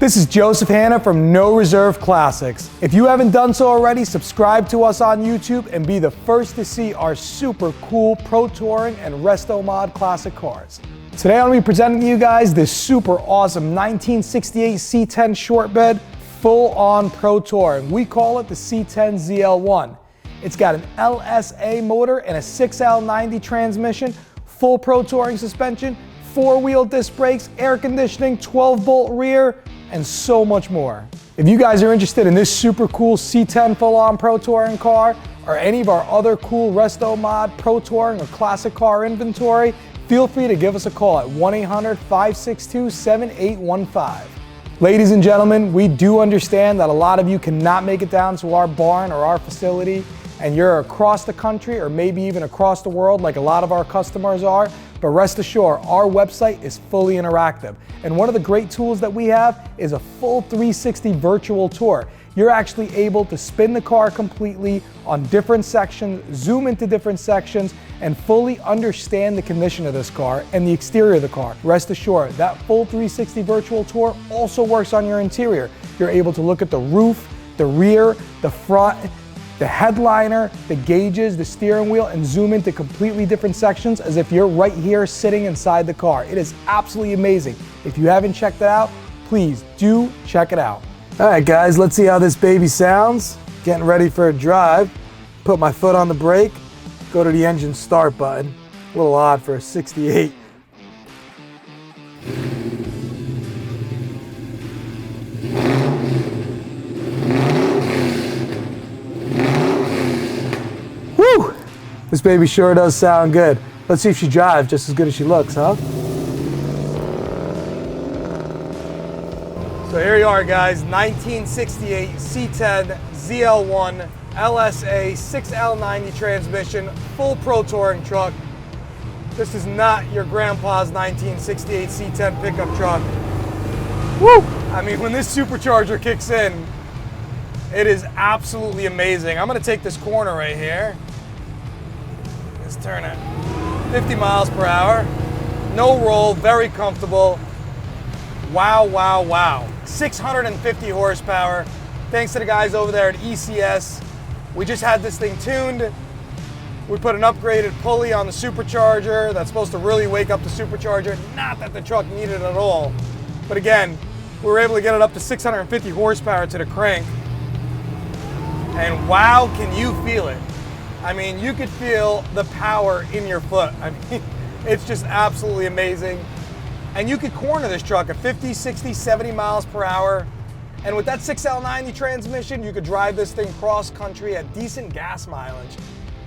This is Joseph Hanna from No Reserve Classics. If you haven't done so already, subscribe to us on YouTube and be the first to see our super cool Pro Touring and Resto Mod classic cars. Today I'm going to be presenting to you guys this super awesome 1968 C10 short bed, full-on Pro Touring. We call it the C10 ZL1. It's got an LSA motor and a 6L90 transmission, full Pro Touring suspension, 4-wheel disc brakes, air conditioning, 12-bolt rear, and so much more. If you guys are interested in this super cool C10 full-on Pro Touring car, or any of our other cool Resto Mod, Pro Touring, or classic car inventory, feel free to give us a call at 1-800-562-7815. Ladies and gentlemen, we do understand that a lot of you cannot make it down to our barn or our facility, and you're across the country or maybe even across the world like a lot of our customers are. But rest assured, our website is fully interactive. And one of the great tools that we have is a full 360 virtual tour. You're actually able to spin the car completely on different sections, zoom into different sections, and fully understand the condition of this car and the exterior of the car. Rest assured, that full 360 virtual tour also works on your interior. You're able to look at the roof, the rear, the front, the headliner, the gauges, the steering wheel, and zoom into completely different sections as if you're right here sitting inside the car. It is absolutely amazing. If you haven't checked it out, please do check it out. All right, guys, let's see how this baby sounds. Getting ready for a drive. Put my foot on the brake, go to the engine start button. A little odd for a 68. Woo! This baby sure does sound good. Let's see if she drives just as good as she looks, huh? So here you are, guys, 1968 C10 ZL1 LSA 6L90 transmission, full Pro Touring truck. This is not your grandpa's 1968 C10 pickup truck. Woo! I mean, when this supercharger kicks in, it is absolutely amazing. I'm gonna take this corner right here. Let's turn it 50 miles per hour. No roll, very comfortable. Wow, wow, wow. 650 horsepower. Thanks to the guys over there at ECS. We just had this thing tuned. We put an upgraded pulley on the supercharger that's supposed to really wake up the supercharger. Not that the truck needed it at all. But again, we were able to get it up to 650 horsepower to the crank. And wow, can you feel it? I mean, you could feel the power in your foot. I mean, it's just absolutely amazing. And you could corner this truck at 50, 60, 70 miles per hour. And with that 6L90 transmission, you could drive this thing cross country at decent gas mileage.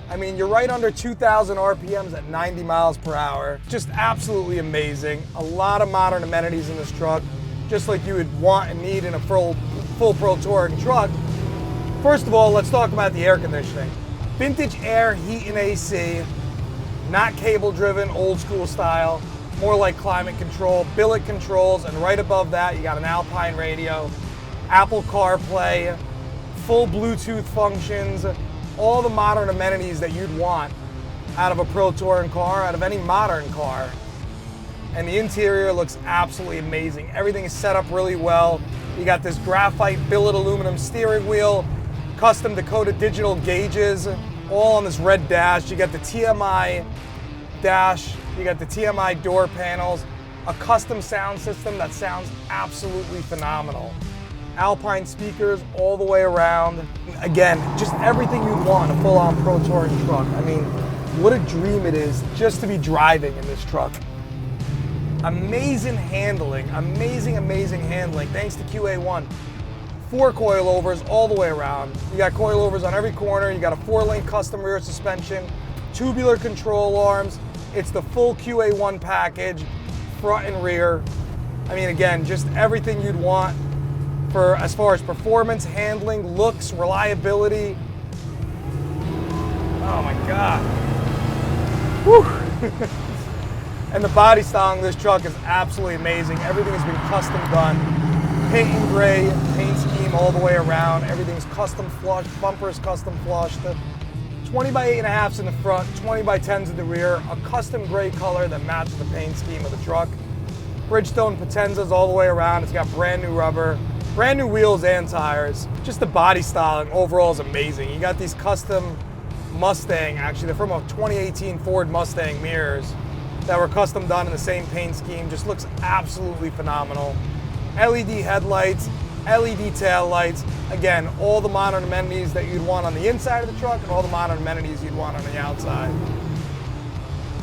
I mean, you're right under 2,000 RPMs at 90 miles per hour. Just absolutely amazing. A lot of modern amenities in this truck, just like you would want and need in a full Pro Touring truck. First of all, let's talk about the air conditioning. Vintage air, heat and AC, not cable driven, old school style. More like climate control, billet controls, and right above that you got an Alpine radio, Apple CarPlay, full Bluetooth functions, all the modern amenities that you'd want out of a Pro Touring car, out of any modern car. And the interior looks absolutely amazing. Everything is set up really well. You got this graphite billet aluminum steering wheel, custom Dakota digital gauges, all on this red dash. You got the TMI dash, you got the TMI door panels, a custom sound system that sounds absolutely phenomenal. Alpine speakers all the way around. Again, just everything you'd want in a full-on Pro Touring truck. I mean, what a dream it is just to be driving in this truck. Amazing handling, amazing, amazing handling, thanks to QA1. 4 coilovers all the way around. You got coilovers on every corner. You got a 4-link custom rear suspension, tubular control arms. It's the full QA1 package, front and rear. I mean, again, just everything you'd want for as far as performance, handling, looks, reliability. Oh my God. Whew. And the body styling of this truck is absolutely amazing. Everything has been custom done. Paint and gray, paint scheme all the way around. Everything's custom flushed, bumpers custom flushed. 20 by 8.5s in the front, 20 by 10s in the rear, a custom gray color that matches the paint scheme of the truck. Bridgestone Potenzas all the way around. It's got brand new rubber, brand new wheels and tires. Just the body styling overall is amazing. You got these custom Mustang, actually they're from a 2018 Ford Mustang mirrors that were custom done in the same paint scheme. Just looks absolutely phenomenal. LED headlights, LED tail lights. Again, all the modern amenities that you'd want on the inside of the truck and all the modern amenities you'd want on the outside.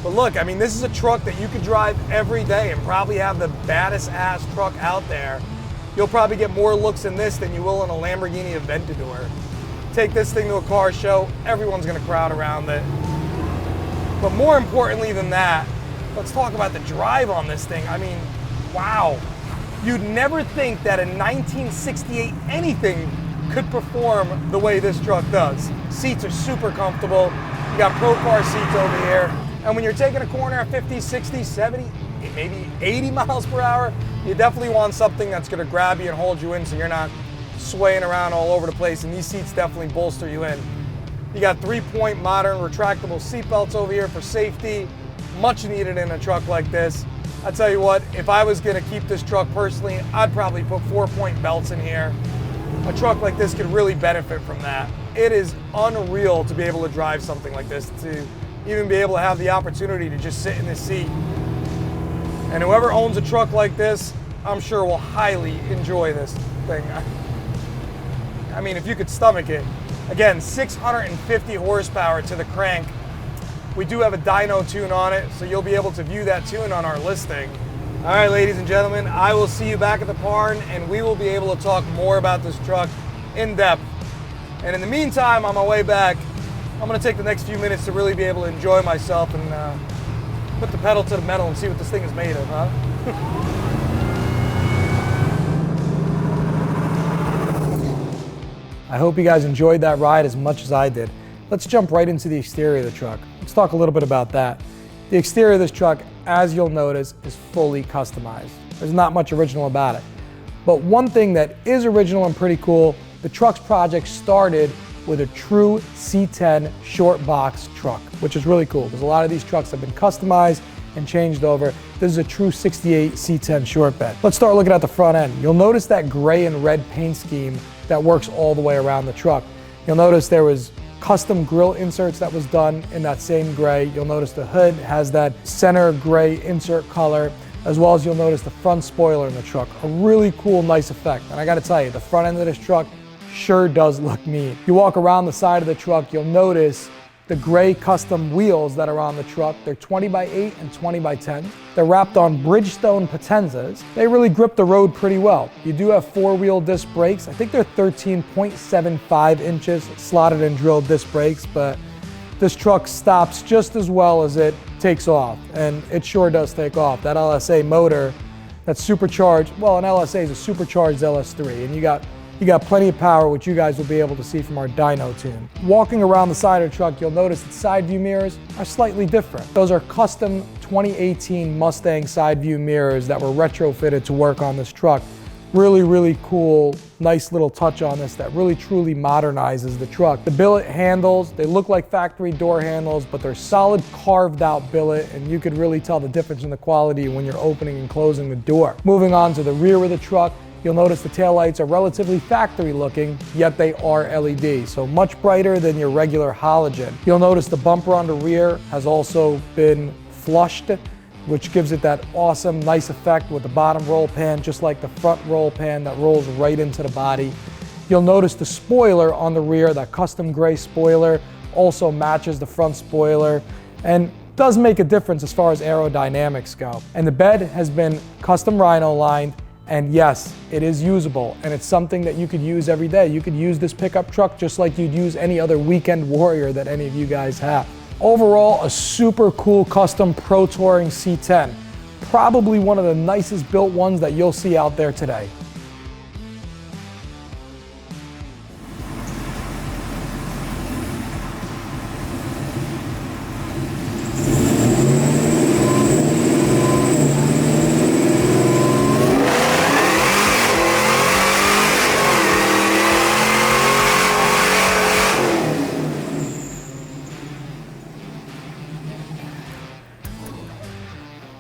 But look, I mean, this is a truck that you could drive every day and probably have the baddest ass truck out there. You'll probably get more looks in this than you will in a Lamborghini Aventador. Take this thing to a car show, everyone's gonna crowd around it. But more importantly than that, let's talk about the drive on this thing. I mean, wow. You'd never think that in 1968 anything could perform the way this truck does. Seats are super comfortable. You got Pro Car seats over here. And when you're taking a corner at 50, 60, 70, maybe 80 miles per hour, you definitely want something that's gonna grab you and hold you in so you're not swaying around all over the place, and these seats definitely bolster you in. You got 3-point modern retractable seat belts over here for safety, much needed in a truck like this. I tell you what, if I was gonna keep this truck personally, I'd probably put 4-point belts in here. A truck like this could really benefit from that. It is unreal to be able to drive something like this, to even be able to have the opportunity to just sit in this seat. And whoever owns a truck like this, I'm sure will highly enjoy this thing. I mean, if you could stomach it. Again, 650 horsepower to the crank. We do have a dyno tune on it, so you'll be able to view that tune on our listing. All right, ladies and gentlemen, I will see you back at the barn, and we will be able to talk more about this truck in depth. And in the meantime, on my way back, I'm gonna take the next few minutes to really be able to enjoy myself and put the pedal to the metal and see what this thing is made of, huh? I hope you guys enjoyed that ride as much as I did. Let's jump right into the exterior of the truck. Let's talk a little bit about that. The exterior of this truck, as you'll notice, is fully customized. There's not much original about it. But one thing that is original and pretty cool, the truck's project started with a true C10 short box truck, which is really cool because a lot of these trucks have been customized and changed over. This is a true 68 C10 short bed. Let's start looking at the front end. You'll notice that gray and red paint scheme that works all the way around the truck. You'll notice there was custom grille inserts that was done in that same gray. You'll notice the hood has that center gray insert color, as well as you'll notice the front spoiler in the truck. A really cool, nice effect. And I gotta tell you, the front end of this truck sure does look mean. You walk around the side of the truck, you'll notice the gray custom wheels that are on the truck. They're 20x8 and 20x10. They're wrapped on Bridgestone Potenzas. They really grip the road pretty well. You do have 4-wheel disc brakes. I think they're 13.75 inches slotted and drilled disc brakes, but this truck stops just as well as it takes off, and it sure does take off. That LSA motor, that's supercharged, well, an LSA is a supercharged LS3, and you got plenty of power, which you guys will be able to see from our dyno tune. Walking around the side of the truck, you'll notice that side view mirrors are slightly different. Those are custom 2018 Mustang side view mirrors that were retrofitted to work on this truck. Really, really cool, nice little touch on this that really truly modernizes the truck. The billet handles, they look like factory door handles, but they're solid carved out billet, and you could really tell the difference in the quality when you're opening and closing the door. Moving on to the rear of the truck, you'll notice the taillights are relatively factory looking, yet they are LED, so much brighter than your regular halogen. You'll notice the bumper on the rear has also been flushed, which gives it that awesome, nice effect with the bottom roll pan, just like the front roll pan that rolls right into the body. You'll notice the spoiler on the rear, that custom gray spoiler, also matches the front spoiler and does make a difference as far as aerodynamics go. And the bed has been custom rhino lined. And yes, it is usable, and it's something that you could use every day. You could use this pickup truck just like you'd use any other weekend warrior that any of you guys have. Overall, a super cool custom Pro Touring C10. Probably one of the nicest built ones that you'll see out there today.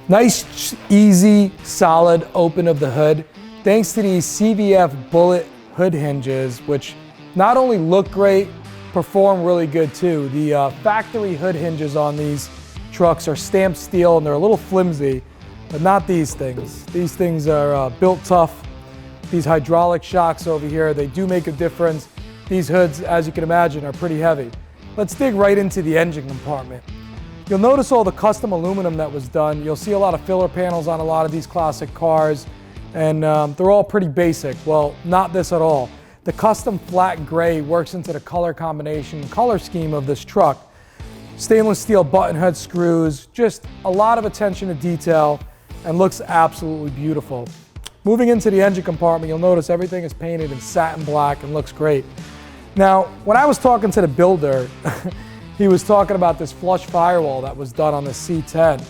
Nice, easy, solid open of the hood, thanks to these CVF bullet hood hinges, which not only look great, perform really good too. The factory hood hinges on these trucks are stamped steel and they're a little flimsy, but not these things. These things are built tough. These hydraulic shocks over here, they do make a difference. These hoods, as you can imagine, are pretty heavy. Let's dig right into the engine compartment. You'll notice all the custom aluminum that was done. You'll see a lot of filler panels on a lot of these classic cars, and they're all pretty basic. Well, not this at all. The custom flat gray works into the color combination, color scheme of this truck. Stainless steel button head screws, just a lot of attention to detail, and looks absolutely beautiful. Moving into the engine compartment, you'll notice everything is painted in satin black and looks great. Now, when I was talking to the builder, he was talking about this flush firewall that was done on the C10.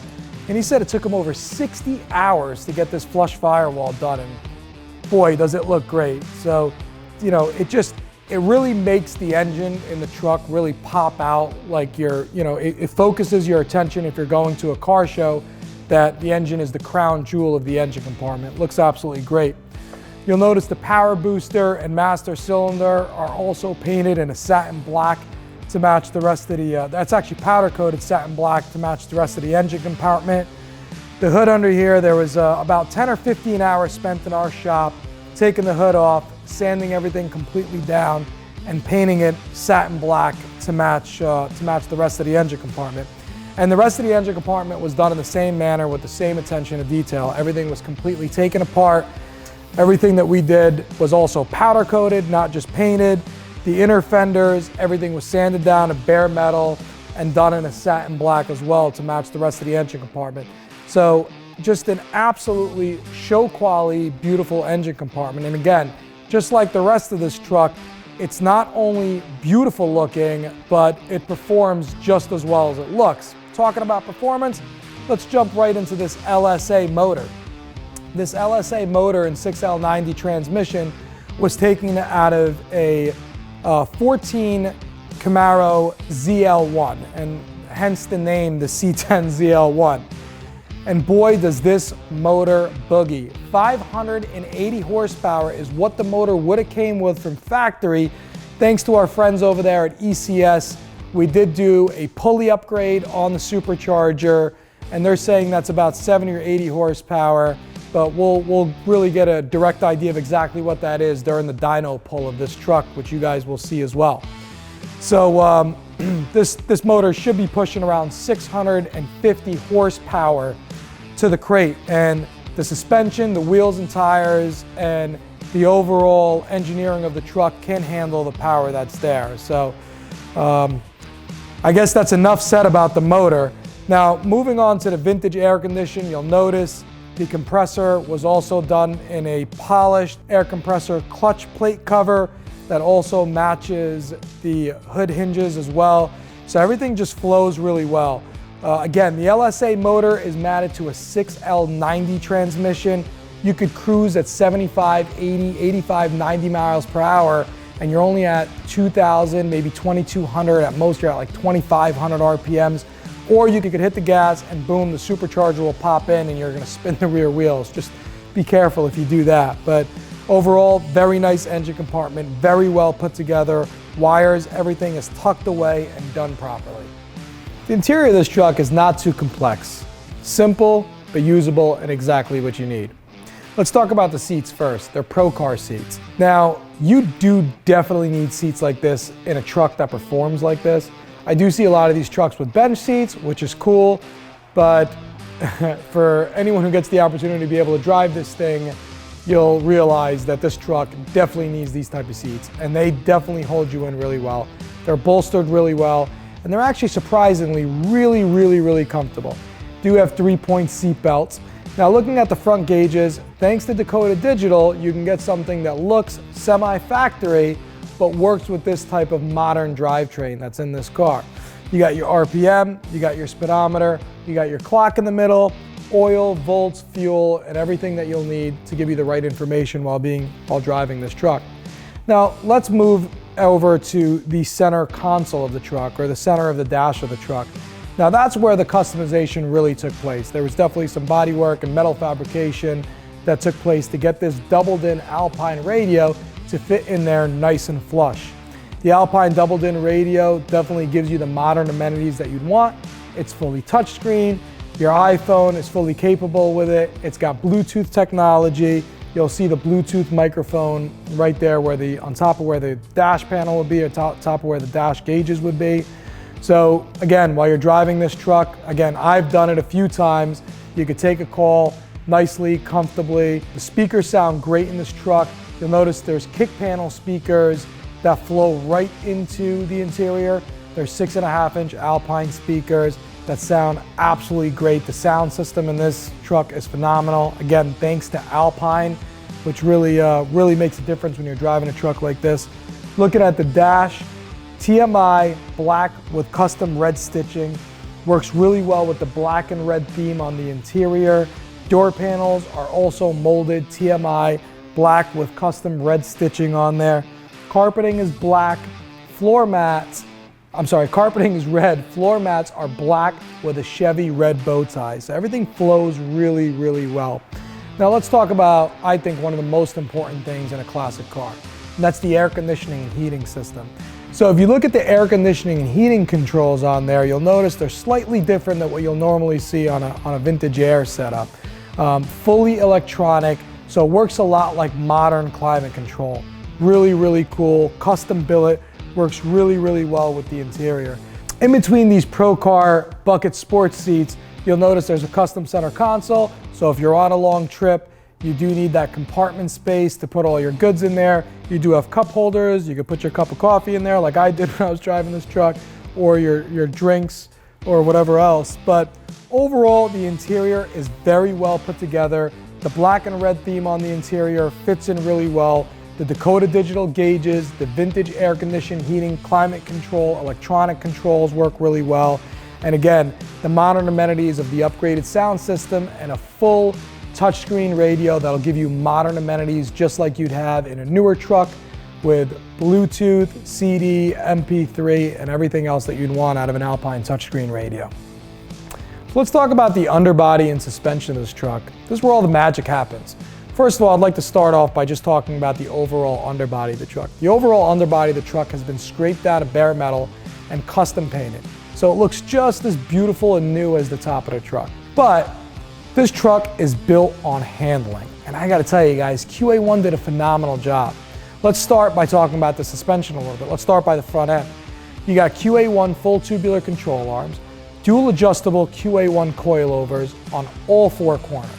And he said it took him over 60 hours to get this flush firewall done. And boy, does it look great. So, you know, it really makes the engine in the truck really pop out like it focuses your attention if you're going to a car show that the engine is the crown jewel of the engine compartment. It looks absolutely great. You'll notice the power booster and master cylinder are also painted in a satin black to match the rest of the, that's actually powder coated satin black to match the rest of the engine compartment. The hood under here, there was about 10 or 15 hours spent in our shop taking the hood off, sanding everything completely down, and painting it satin black to match the rest of the engine compartment. And the rest of the engine compartment was done in the same manner with the same attention to detail. Everything was completely taken apart. Everything that we did was also powder coated, not just painted. The inner fenders, everything was sanded down to bare metal and done in a satin black as well to match the rest of the engine compartment. So just an absolutely show quality, beautiful engine compartment. And again, just like the rest of this truck, it's not only beautiful looking, but it performs just as well as it looks. Talking about performance, let's jump right into this LSA motor. This LSA motor and 6L90 transmission was taken out of a 14 Camaro ZL1, and hence the name, the C10 ZL1. And boy, does this motor boogie. 580 horsepower is what the motor would have came with from factory. Thanks to our friends over there at ECS, we did do a pulley upgrade on the supercharger, and they're saying that's about 70 or 80 horsepower, but we'll really get a direct idea of exactly what that is during the dyno pull of this truck, which you guys will see as well. So this motor should be pushing around 650 horsepower to the crate, and the suspension, the wheels and tires, and the overall engineering of the truck can handle the power that's there. So I guess that's enough said about the motor. Now, moving on to the vintage air condition, you'll notice the compressor was also done in a polished air compressor clutch plate cover that also matches the hood hinges as well. So everything just flows really well. Again, the LSA motor is matted to a 6L90 transmission. You could cruise at 75, 80, 85, 90 miles per hour, and you're only at 2,000, maybe 2,200, at most you're at like 2,500 RPMs. Or you could hit the gas and boom, the supercharger will pop in and you're gonna spin the rear wheels. Just be careful if you do that. But overall, very nice engine compartment, very well put together. Wires, everything is tucked away and done properly. The interior of this truck is not too complex. Simple, but usable and exactly what you need. Let's talk about the seats first. They're Pro Car seats. Now, you do definitely need seats like this in a truck that performs like this. I do see a lot of these trucks with bench seats, which is cool, but for anyone who gets the opportunity to be able to drive this thing, you'll realize that this truck definitely needs these type of seats, and they definitely hold you in really well. They're bolstered really well, and they're actually surprisingly really comfortable. Do have 3-point seat belts. Now, looking at the front gauges, thanks to Dakota Digital, you can get something that looks semi-factory, but works with this type of modern drivetrain that's in this car. You got your RPM, you got your speedometer, you got your clock in the middle, oil, volts, fuel, and everything that you'll need to give you the right information while driving this truck. Now, let's move over to the center console of the truck, or the center of the dash of the truck. Now that's where the customization really took place. There was definitely some bodywork and metal fabrication that took place to get this doubled-in Alpine radio to fit in there nice and flush. The Alpine doubled-in radio definitely gives you the modern amenities that you'd want. It's fully touchscreen. Your iPhone is fully capable with it. It's got Bluetooth technology. You'll see the Bluetooth microphone right there on top of where the dash panel would be, or top of where the dash gauges would be. So again, while you're driving this truck, again, I've done it a few times. You could take a call nicely, comfortably. The speakers sound great in this truck. You'll notice there's kick panel speakers that flow right into the interior. They're 6.5-inch Alpine speakers that sound absolutely great. The sound system in this truck is phenomenal. Again, thanks to Alpine, which really makes a difference when you're driving a truck like this. Looking at the dash, TMI black with custom red stitching. Works really well with the black and red theme on the interior. Door panels are also molded TMI black with custom red stitching on there. Carpeting is black. Carpeting is red. Floor mats are black with a Chevy red bow tie. So everything flows really, really well. Now let's talk about, I think, one of the most important things in a classic car, and that's the air conditioning and heating system. So if you look at the air conditioning and heating controls on there, you'll notice they're slightly different than what you'll normally see on a vintage Air setup. Fully electronic, so it works a lot like modern climate control. Really, really cool, custom billet, works really, really well with the interior. In between these Pro Car bucket sports seats, you'll notice there's a custom center console. So if you're on a long trip, you do need that compartment space to put all your goods in there. You do have cup holders. You can put your cup of coffee in there like I did when I was driving this truck, or your drinks or whatever else. But overall, the interior is very well put together. The black and red theme on the interior fits in really well. The Dakota digital gauges, the vintage air conditioning, heating, climate control, electronic controls work really well. And again, the modern amenities of the upgraded sound system and a full touchscreen radio that'll give you modern amenities just like you'd have in a newer truck with Bluetooth, CD, MP3, and everything else that you'd want out of an Alpine touchscreen radio. So let's talk about the underbody and suspension of this truck. This is where all the magic happens. First of all, I'd like to start off by just talking about the overall underbody of the truck. The overall underbody of the truck has been scraped out of bare metal and custom painted. So it looks just as beautiful and new as the top of the truck. But this truck is built on handling. And I gotta tell you guys, QA1 did a phenomenal job. Let's start by talking about the suspension a little bit. Let's start by the front end. You got QA1 full tubular control arms, dual adjustable QA1 coilovers on all four corners.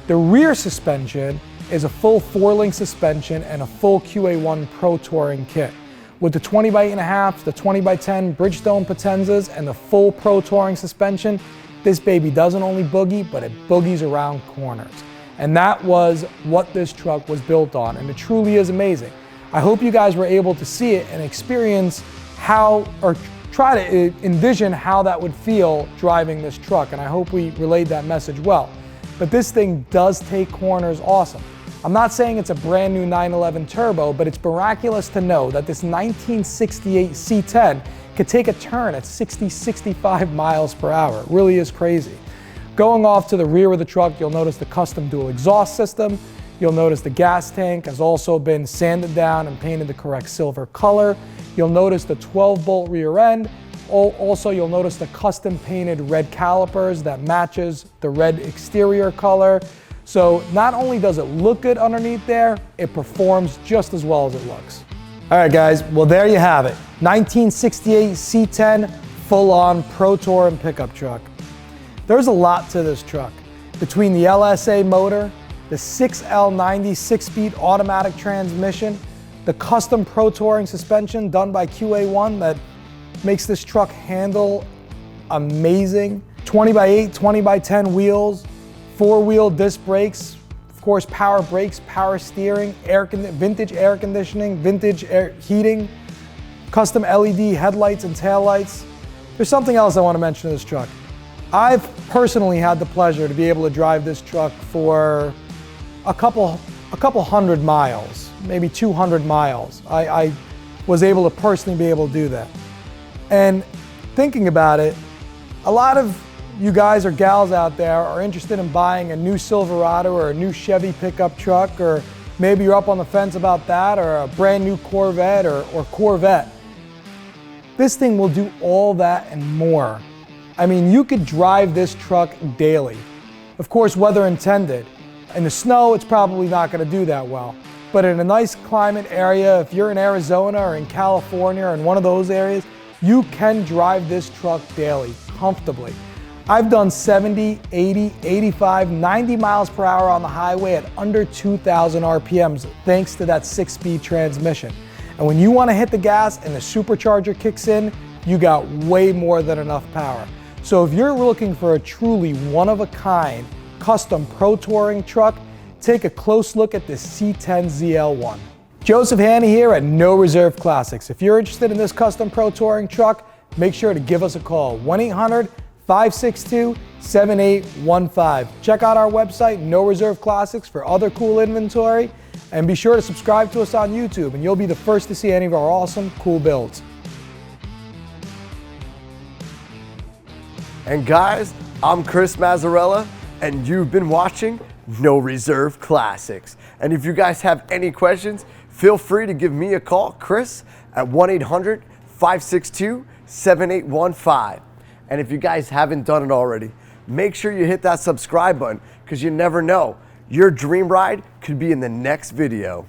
The rear suspension is a full 4-link suspension and a full QA1 Pro Touring kit. With the 20x8.5, the 20x10 Bridgestone Potenzas, and the full Pro Touring suspension, this baby doesn't only boogie, but it boogies around corners. And that was what this truck was built on, and it truly is amazing. I hope you guys were able to see it and experience how, or try to envision how that would feel driving this truck, and I hope we relayed that message well. But this thing does take corners awesome. I'm not saying it's a brand new 911 turbo, but it's miraculous to know that this 1968 C10 could take a turn at 60, 65 miles per hour. It really is crazy. Going off to the rear of the truck, you'll notice the custom dual exhaust system. You'll notice the gas tank has also been sanded down and painted the correct silver color. You'll notice the 12-bolt rear end. Also, you'll notice the custom painted red calipers that matches the red exterior color. So not only does it look good underneath there, it performs just as well as it looks. All right, guys, well, there you have it. 1968 C10 full-on Pro Touring pickup truck. There's a lot to this truck. Between the LSA motor, the 6L90 6-speed automatic transmission, the custom Pro Touring suspension done by QA1 that makes this truck handle amazing. 20x8, 20x10 wheels, 4-wheel disc brakes, of course power brakes, power steering, vintage air conditioning, vintage air heating, custom LED headlights and taillights. There's something else I want to mention to this truck. I've personally had the pleasure to be able to drive this truck for a couple hundred miles, maybe 200 miles. I was able to personally be able to do that. And thinking about it, A lot of you guys or gals out there are interested in buying a new Silverado or a new Chevy pickup truck, or maybe you're up on the fence about that, or a brand new Corvette or Corvette. This thing will do all that and more. I mean, you could drive this truck daily. Of course, weather intended. In the snow, it's probably not going to do that well. But in a nice climate area, if you're in Arizona or in California or in one of those areas, you can drive this truck daily, comfortably. I've done 70, 80, 85, 90 miles per hour on the highway at under 2,000 RPMs, thanks to that 6-speed transmission. And when you want to hit the gas and the supercharger kicks in, you got way more than enough power. So if you're looking for a truly one-of-a-kind custom pro touring truck, take a close look at this C10 ZL1. Joseph Haney here at No Reserve Classics. If you're interested in this custom pro touring truck, make sure to give us a call, 1-800-562-7815. Check out our website, No Reserve Classics, for other cool inventory, and be sure to subscribe to us on YouTube, and you'll be the first to see any of our awesome, cool builds. And guys, I'm Chris Mazzarella, and you've been watching No Reserve Classics. And if you guys have any questions, feel free to give me a call, Chris, at 1-800-562-7815. And if you guys haven't done it already, make sure you hit that subscribe button, because you never know, your dream ride could be in the next video.